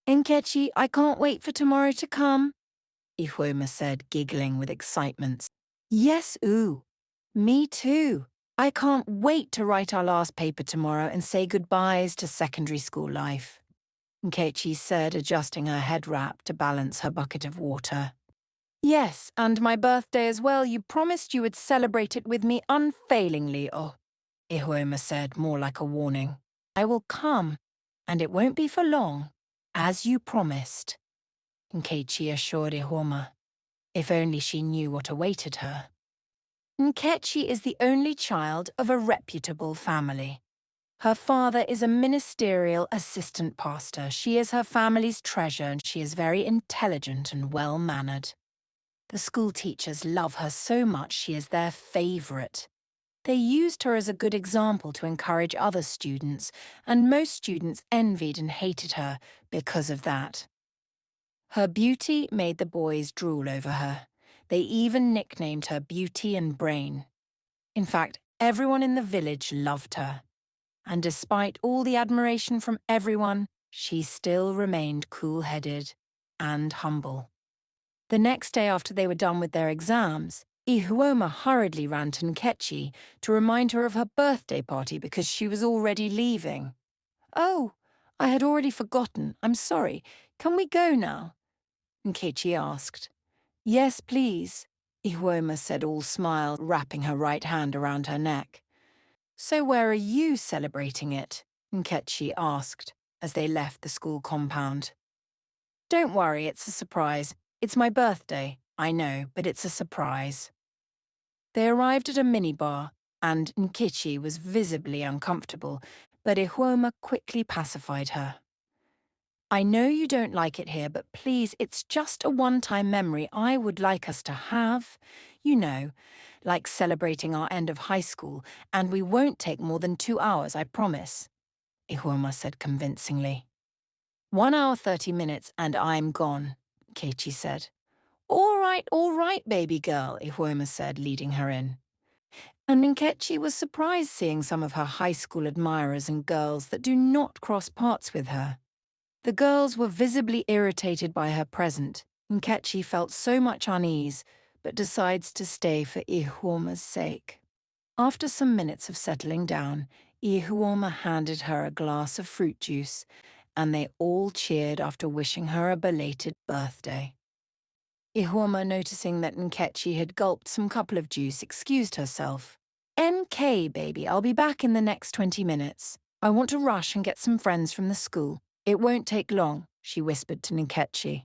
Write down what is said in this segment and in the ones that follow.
Nkechi, I can't wait for tomorrow to come, Ihuoma said, giggling with excitement. Yes, ooh. Me too. I can't wait to write our last paper tomorrow and say goodbyes to secondary school life, Nkechi said, adjusting her head wrap to balance her bucket of water. Yes, and my birthday as well. You promised you would celebrate it with me unfailingly, oh, Ihuoma said, more like a warning. I will come, and it won't be for long, as you promised, Nkechi assured Ihuoma. If only she knew what awaited her. Nkechi is the only child of a reputable family. Her father is a ministerial assistant pastor. She is her family's treasure, and she is very intelligent and well-mannered. The school teachers love her so much she is their favorite. They used her as a good example to encourage other students, and most students envied and hated her because of that. Her beauty made the boys drool over her. They even nicknamed her Beauty and Brain. In fact, everyone in the village loved her. And despite all the admiration from everyone, she still remained cool-headed and humble. The next day after they were done with their exams, Ihuoma hurriedly ran to Nkechi to remind her of her birthday party because she was already leaving. Oh, I had already forgotten. I'm sorry. Can we go now? Nkechi asked. Yes, please, Ihuoma said, all smile, wrapping her right hand around her neck. So where are you celebrating it? Nkechi asked as they left the school compound. Don't worry, it's a surprise. It's my birthday, I know, but it's a surprise. They arrived at a minibar, and Nkechi was visibly uncomfortable, but Ihuoma quickly pacified her. I know you don't like it here, but please, it's just a one-time memory I would like us to have. You know, like celebrating our end of high school, and we won't take more than 2 hours, I promise, Ihuoma said convincingly. 1 hour 30 minutes and I'm gone, Nkechi said. All right, baby girl, Ihuoma said, leading her in. And Nkechi was surprised seeing some of her high school admirers and girls that do not cross paths with her. The girls were visibly irritated by her presence. Nkechi felt so much unease, but decides to stay for Ihuoma's sake. After some minutes of settling down, Ihuoma handed her a glass of fruit juice, and they all cheered after wishing her a belated birthday. Ihuoma, noticing that Nkechi had gulped some couple of juice, excused herself. NK, baby, I'll be back in the next 20 minutes. I want to rush and get some friends from the school. It won't take long, she whispered to Nkechi.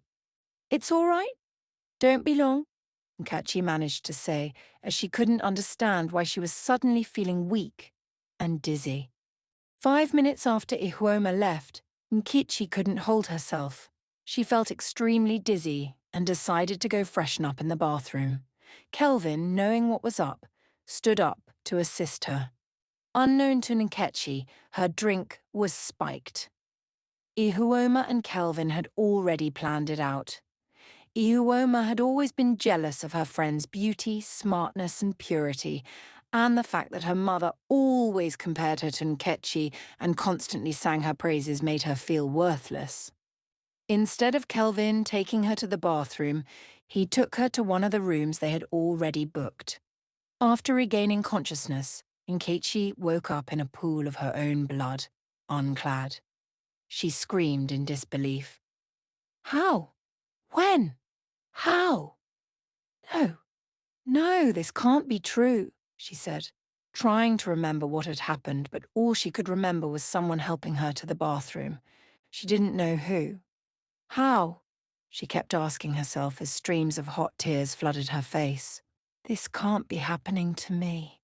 It's all right. Don't be long, Nkechi managed to say, as she couldn't understand why she was suddenly feeling weak and dizzy. 5 minutes after Ihuoma left, Nkechi couldn't hold herself. She felt extremely dizzy and decided to go freshen up in the bathroom. Kelvin, knowing what was up, stood up to assist her. Unknown to Nkechi, her drink was spiked. Ihuoma and Kelvin had already planned it out. Ihuoma had always been jealous of her friend's beauty, smartness, and purity, and the fact that her mother always compared her to Nkechi and constantly sang her praises made her feel worthless. Instead of Kelvin taking her to the bathroom, he took her to one of the rooms they had already booked. After regaining consciousness, Nkechi woke up in a pool of her own blood, unclad. She screamed in disbelief. How? When? How? No, no, this can't be true, she said, trying to remember what had happened, but all she could remember was someone helping her to the bathroom. She didn't know who. How? She kept asking herself as streams of hot tears flooded her face. This can't be happening to me.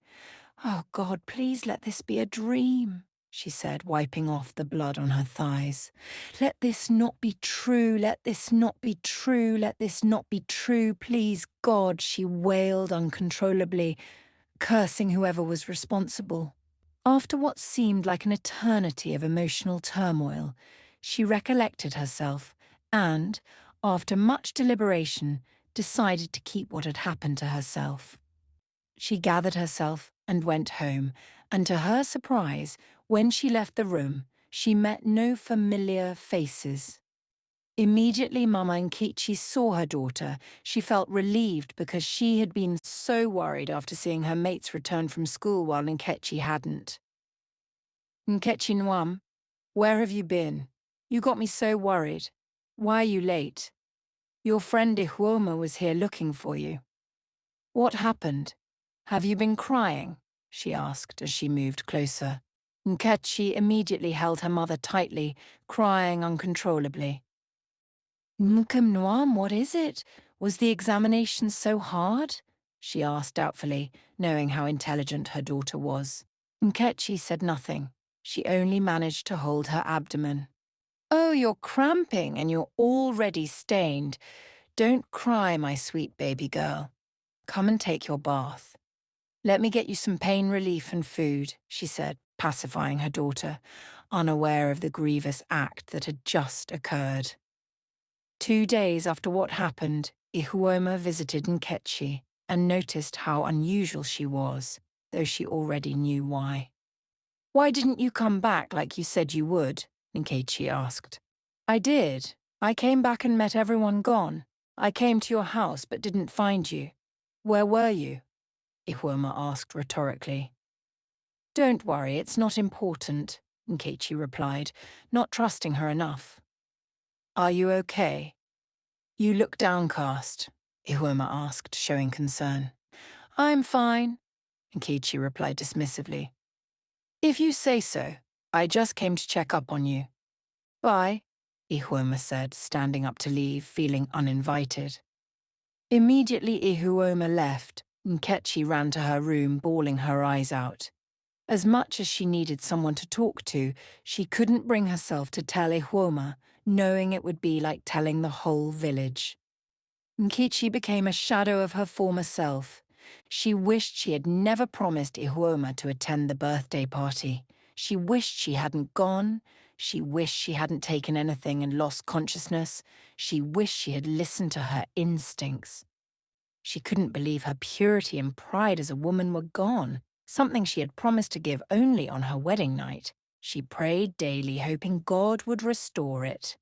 Oh, God, please let this be a dream, she said, wiping off the blood on her thighs. Let this not be true, let this not be true, let this not be true, please, God, she wailed uncontrollably, cursing whoever was responsible. After what seemed like an eternity of emotional turmoil, she recollected herself and, after much deliberation, decided to keep what had happened to herself. She gathered herself and went home, and to her surprise, when she left the room, she met no familiar faces. Immediately Mama Nkechi saw her daughter, she felt relieved because she had been so worried after seeing her mates return from school while Nkechi hadn't. Nkechi Nwam, where have you been? You got me so worried. Why are you late? Your friend Ihuoma was here looking for you. What happened? Have you been crying? She asked as she moved closer. Nkechi immediately held her mother tightly, crying uncontrollably. Nkem Nwam, what is it? Was the examination so hard? She asked doubtfully, knowing how intelligent her daughter was. Nkechi said nothing. She only managed to hold her abdomen. Oh, you're cramping and you're already stained. Don't cry, my sweet baby girl. Come and take your bath. Let me get you some pain relief and food, she said, pacifying her daughter, unaware of the grievous act that had just occurred. 2 days after what happened, Ihuoma visited Nkechi and noticed how unusual she was, though she already knew why. Why didn't you come back like you said you would? Nkechi asked. I did. I came back and met everyone gone. I came to your house but didn't find you. Where were you? Ihuoma asked rhetorically. Don't worry, it's not important, Nkechi replied, not trusting her enough. Are you okay? You look downcast, Ihuoma asked, showing concern. I'm fine, Nkechi replied dismissively. If you say so, I just came to check up on you. Bye, Ihuoma said, standing up to leave, feeling uninvited. Immediately Ihuoma left, Nkechi ran to her room, bawling her eyes out. As much as she needed someone to talk to, she couldn't bring herself to tell Ihuoma, knowing it would be like telling the whole village. Nkechi became a shadow of her former self. She wished she had never promised Ihuoma to attend the birthday party. She wished she hadn't gone. She wished she hadn't taken anything and lost consciousness. She wished she had listened to her instincts. She couldn't believe her purity and pride as a woman were gone, something she had promised to give only on her wedding night. She prayed daily, hoping God would restore it.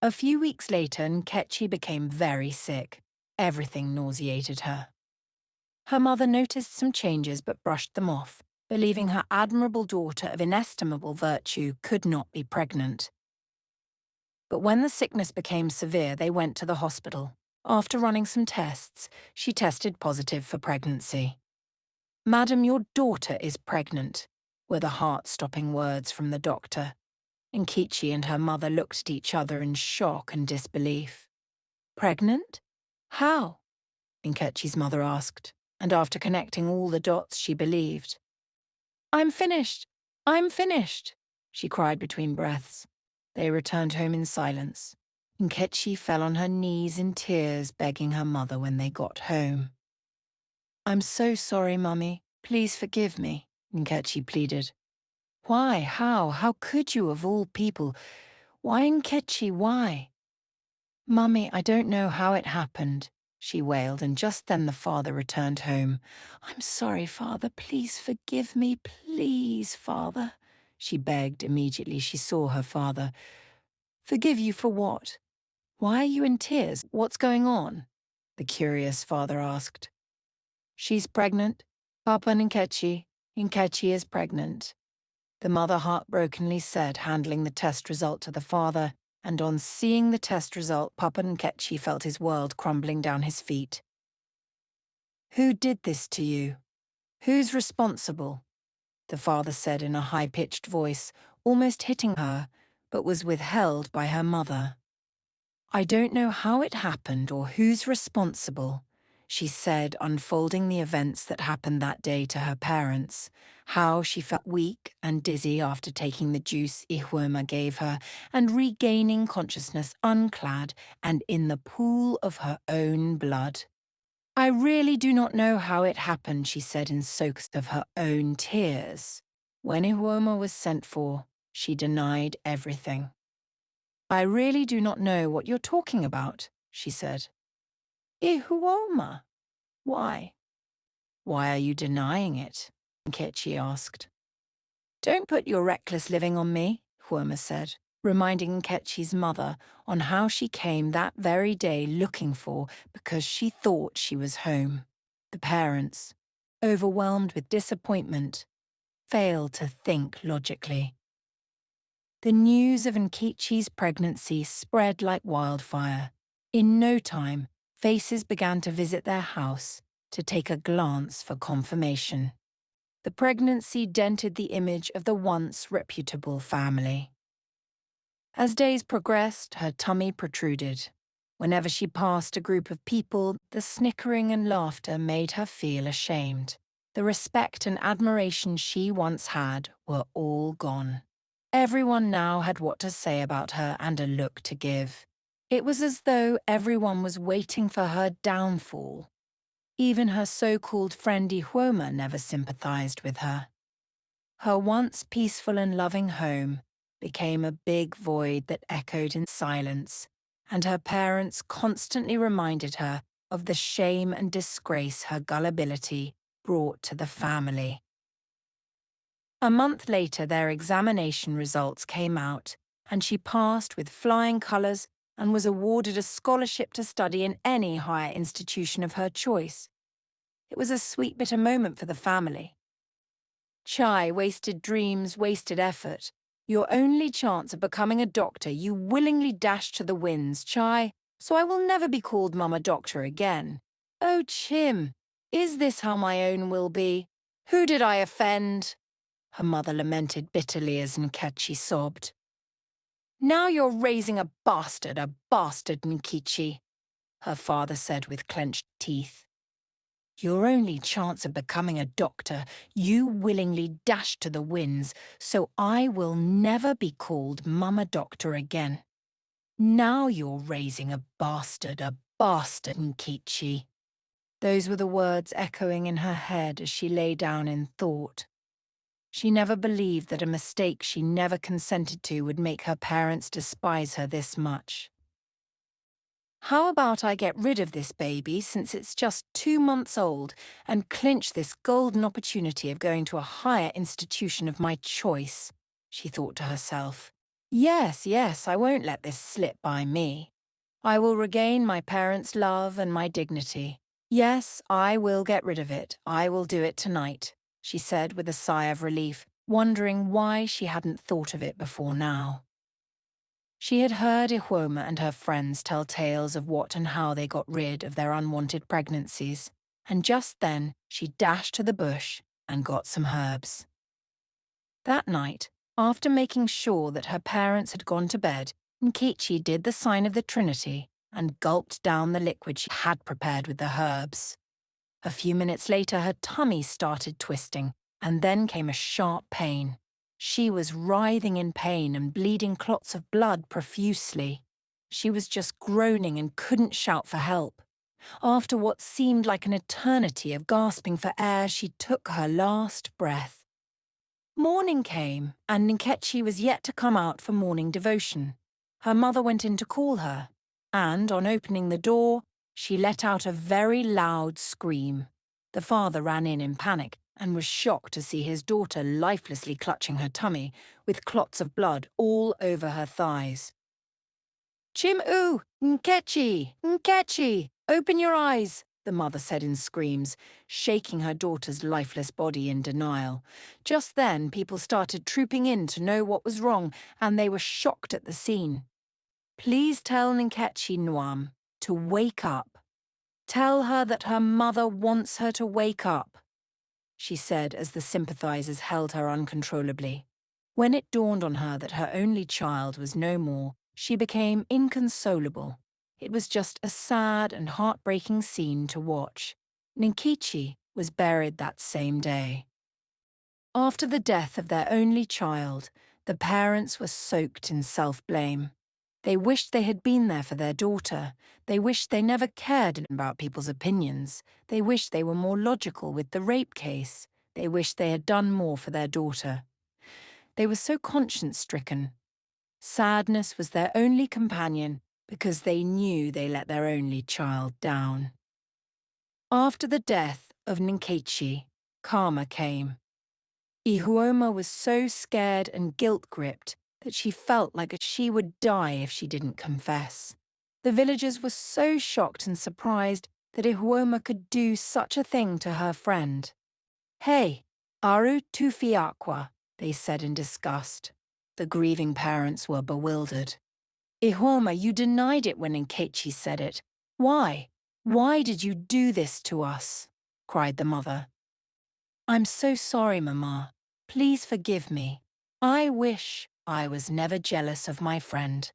A few weeks later, Nkechi became very sick. Everything nauseated her. Her mother noticed some changes but brushed them off, believing her admirable daughter of inestimable virtue could not be pregnant. But when the sickness became severe, they went to the hospital. After running some tests, she tested positive for pregnancy. Madam, your daughter is pregnant, were the heart-stopping words from the doctor. Nkechi and her mother looked at each other in shock and disbelief. Pregnant? How? Nkechi's mother asked, and after connecting all the dots, she believed. I'm finished! I'm finished! She cried between breaths. They returned home in silence. Nkechi fell on her knees in tears, begging her mother when they got home. I'm so sorry, Mummy. Please forgive me, Nkechi pleaded. Why? How? How could you, of all people? Why, Nkechi, why? Mummy, I don't know how it happened, she wailed, and just then the father returned home. I'm sorry, Father. Please forgive me. Please, Father, she begged immediately she saw her father. Forgive you for what? Why are you in tears? What's going on? The curious father asked. She's pregnant. Papa Nkechi. Nkechi is pregnant. The mother heartbrokenly said, handling the test result to the father, and on seeing the test result, Papa Nkechi felt his world crumbling down his feet. Who did this to you? Who's responsible? The father said in a high-pitched voice, almost hitting her, but was withheld by her mother. I don't know how it happened or who's responsible, she said, unfolding the events that happened that day to her parents, how she felt weak and dizzy after taking the juice Ihuoma gave her and regaining consciousness unclad and in the pool of her own blood. I really do not know how it happened, she said in soaks of her own tears. When Ihuoma was sent for, she denied everything. I really do not know what you're talking about, she said. Ihuoma? Why? Why are you denying it? Nkechi asked. Don't put your reckless living on me, Ihuoma said. reminding Nkechi's mother on how she came that very day looking for because she thought she was home. The parents, overwhelmed with disappointment, failed to think logically. The news of Nkechi's pregnancy spread like wildfire. In no time, faces began to visit their house to take a glance for confirmation. The pregnancy dented the image of the once reputable family. As days progressed, her tummy protruded. Whenever she passed a group of people, the snickering and laughter made her feel ashamed. The respect and admiration she once had were all gone. Everyone now had what to say about her and a look to give. It was as though everyone was waiting for her downfall. Even her so-called friend Ihuoma never sympathized with her. Her once peaceful and loving home became a big void that echoed in silence, and her parents constantly reminded her of the shame and disgrace her gullibility brought to the family. A month later, their examination results came out, and she passed with flying colours and was awarded a scholarship to study in any higher institution of her choice. It was a sweet bitter moment for the family. Chai, wasted dreams, wasted effort. Your only chance of becoming a doctor, you willingly dashed to the winds, Chai, so I will never be called Mama Doctor again. Oh, Chim, is this how my own will be? Who did I offend? Her mother lamented bitterly as Nkechi sobbed. Now you're raising a bastard, Nkechi, her father said with clenched teeth. Your only chance of becoming a doctor, you willingly dashed to the winds, so I will never be called Mama Doctor again. Now you're raising a bastard, Nkechi. Those were the words echoing in her head as she lay down in thought. She never believed that a mistake she never consented to would make her parents despise her this much. How about I get rid of this baby since it's just 2 months old and clinch this golden opportunity of going to a higher institution of my choice, she thought to herself. Yes, I won't let this slip by me. I will regain my parents' love and my dignity. Yes, I will get rid of it. I will do it tonight, she said with a sigh of relief, wondering why she hadn't thought of it before now. She had heard Ihuoma and her friends tell tales of what and how they got rid of their unwanted pregnancies, and just then she dashed to the bush and got some herbs. That night, after making sure that her parents had gone to bed, Nkechi did the sign of the Trinity and gulped down the liquid she had prepared with the herbs. A few minutes later, her tummy started twisting, and then came a sharp pain. She was writhing in pain and bleeding clots of blood profusely. She was just groaning and couldn't shout for help. After what seemed like an eternity of gasping for air, she took her last breath. Morning came, and Nkechi was yet to come out for morning devotion. Her mother went in to call her, and on opening the door, she let out a very loud scream. The father ran in panic and was shocked to see his daughter lifelessly clutching her tummy, with clots of blood all over her thighs. "Chim-oo! Nkechi! Open your eyes!" the mother said in screams, shaking her daughter's lifeless body in denial. Just then, people started trooping in to know what was wrong, and they were shocked at the scene. "Please tell Nkechi Nwam to wake up. Tell her that her mother wants her to wake up," she said as the sympathizers held her uncontrollably. When it dawned on her that her only child was no more, she became inconsolable. It was just a sad and heartbreaking scene to watch. Nkechi was buried that same day. After the death of their only child, the parents were soaked in self-blame. They wished they had been there for their daughter. They wished they never cared about people's opinions. They wished they were more logical with the rape case. They wished they had done more for their daughter. They were so conscience-stricken. Sadness was their only companion because they knew they let their only child down. After the death of Nkechi, karma came. Ihuoma was so scared and guilt-gripped that she felt like she would die if she didn't confess. The villagers were so shocked and surprised that Ihuoma could do such a thing to her friend. "Hey, aru tufiakwa," they said in disgust. The grieving parents were bewildered. "Ihuoma, you denied it when Nkechi said it. Why? Why did you do this to us?" cried the mother. "I'm so sorry, Mama. Please forgive me. I wish I was never jealous of my friend.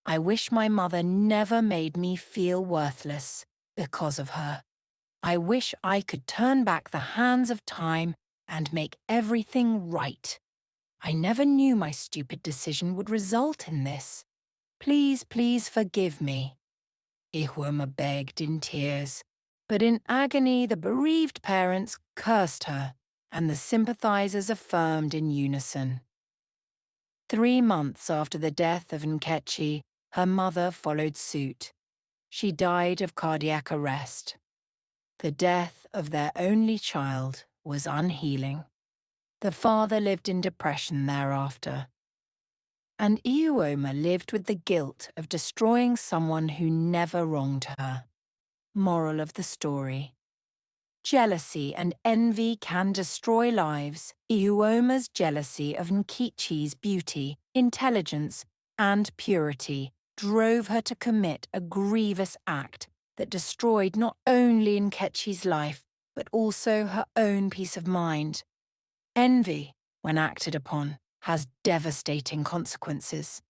I wish my mother never made me feel worthless because of her. I wish I could turn back the hands of time and make everything right. I never knew my stupid decision would result in this. Please, please forgive me." Ihuoma begged in tears, but in agony the bereaved parents cursed her, and the sympathizers affirmed in unison. 3 months after the death of Nkechi, her mother followed suit. She died of cardiac arrest. The death of their only child was unhealing. The father lived in depression thereafter. And Iuoma lived with the guilt of destroying someone who never wronged her. Moral of the story: jealousy and envy can destroy lives. Iuoma's jealousy of Nkechi's beauty, intelligence, and purity drove her to commit a grievous act that destroyed not only Nkechi's life, but also her own peace of mind. Envy, when acted upon, has devastating consequences.